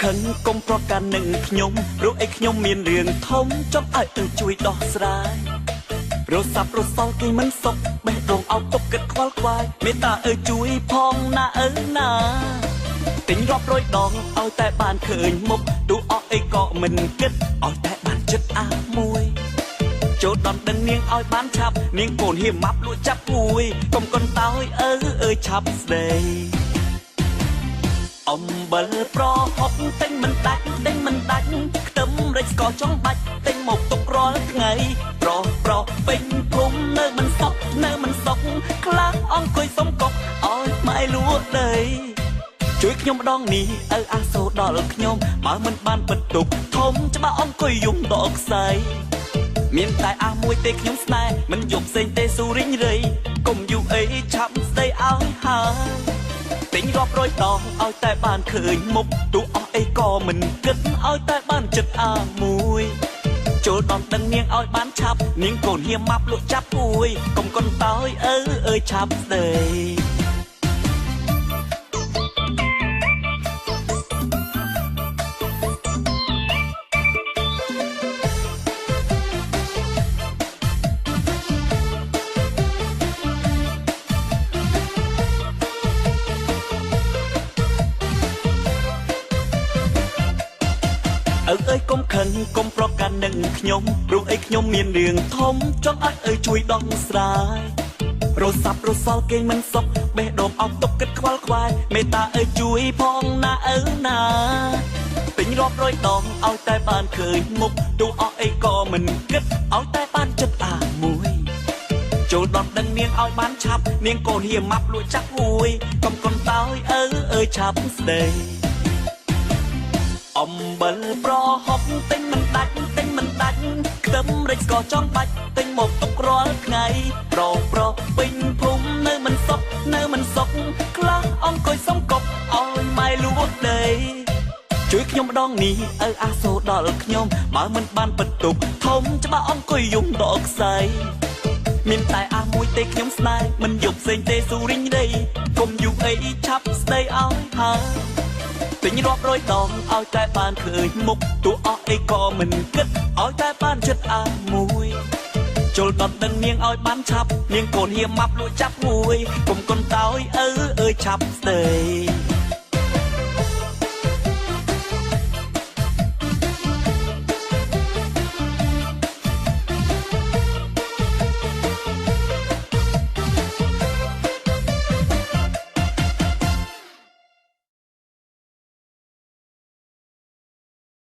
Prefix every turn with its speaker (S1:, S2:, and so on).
S1: ខឹងកុំប្រកាន់នឹងខ្ញុំព្រោះឯខ្ញុំមានរឿងធំចង់ឲ្យជួយដោះស្រាយរស័ព្ទរសល់គេមិនសុខបេះដូងអោបទុកគិតខ្វល់ខ្វាយមេត្តាជួយផងណាណាទិញរាប់រយដងឲ្យតែបានឃើញមុខទូអស់អីក៏មិនគិតឲ្យតែបានចិត្តអាមួយចូលដំដឹងនាងឲ្យបានឆាប់នាងកូនហៀមម៉ាប់លក់ចាប់ពួយកុំកុនតើអើយឆាប់ស្ដីអំបិលប្រហុកទិញមិនដាច់ខ្ទឹមរេចស្ករចង់បាច់ទិញមកទុករាល់ថ្ងៃប្រពេញភូមិនៅមិនសុខខ្លះអង្គុយសុំកុកឲ្យម៉ែលក់ដីជួយខ្ញុំម្ដងនេះអាសូរដល់ខ្ញុំបើមិនបានពិតទុកធំច្បាស់អង្គុយយំដកខ្សែមានតែមួយទេខ្ញុំស្នេហ៍មិនយំផ្សេងទេស៊ូរិញរៃកុំយូរអីឆាប់ស្ដីឲ្យហើយទិញរាប់រយដងឲ្យតែបានឃើញមុខទូអស់អីក៏មិនគិតឲ្យតែបានចិត្តមួយចូលដំដឹងនាងឲ្យបានឆាប់នាងកូនហៀមម៉ាប់លក់ចាប់ពួយកុំកុនតើអើយឆាប់ស្ដីអើយកុំខឹងកុំប្រកាន់នឹងខ្ញុំព្រោះខ្ញុំមានរឿងធំចង់ឲ្យជួយដោះស្រាយរស័ព្ទរសល់គេមិនសុខបេះដូងអោបទុកគិតខ្វល់ខ្វាយមេត្តាជួយផងណាណាទិញរាប់រយដងឲ្យតែបានឃើញមុខទូអស់អីក៏មិនគិតឲ្យតែបានចិត្តមួយចូលដំដឹងនាងឲ្យបានឆាប់នាងកូនហៀមម៉ាប់លក់ចាប់ពួយកុំកុនតើអើយឆាប់ស្ដីអំបិលប្រហុកទិញមិនដាច់ខ្ទឹមរេចស្ករចង់បាច់ទិញមកទុករាល់ថ្ងៃប្រពេញភូមិនៅមិនសុខខ្លះអង្គុយសុំកុកឲ្យម៉ែលក់ដីជួយខ្ញុំម្ដងនេះអាសូរដល់ខ្ញុំបើមិនបានពិតទុកធំច្បាស់អង្គុយយំដកខ្សែមានតែមួយទេខ្ញុំស្នេហ៍មិនយប់ផ្សេងទេស៊ូរិញរៃកុំយូរអីឆាប់ស្ដីឲ្យហើយទិញរាប់រយដងឲ្យតែបានឃើញមុខទូអស់អីក៏មិនគិតឲ្យតែបានចិត្តមួយចូលដំដឹងនាងឲ្យបានឆាប់នាងកូនហៀមម៉ាប់លក់ចាប់ពួយកុំកុនតើអើយឆាប់ស្ដី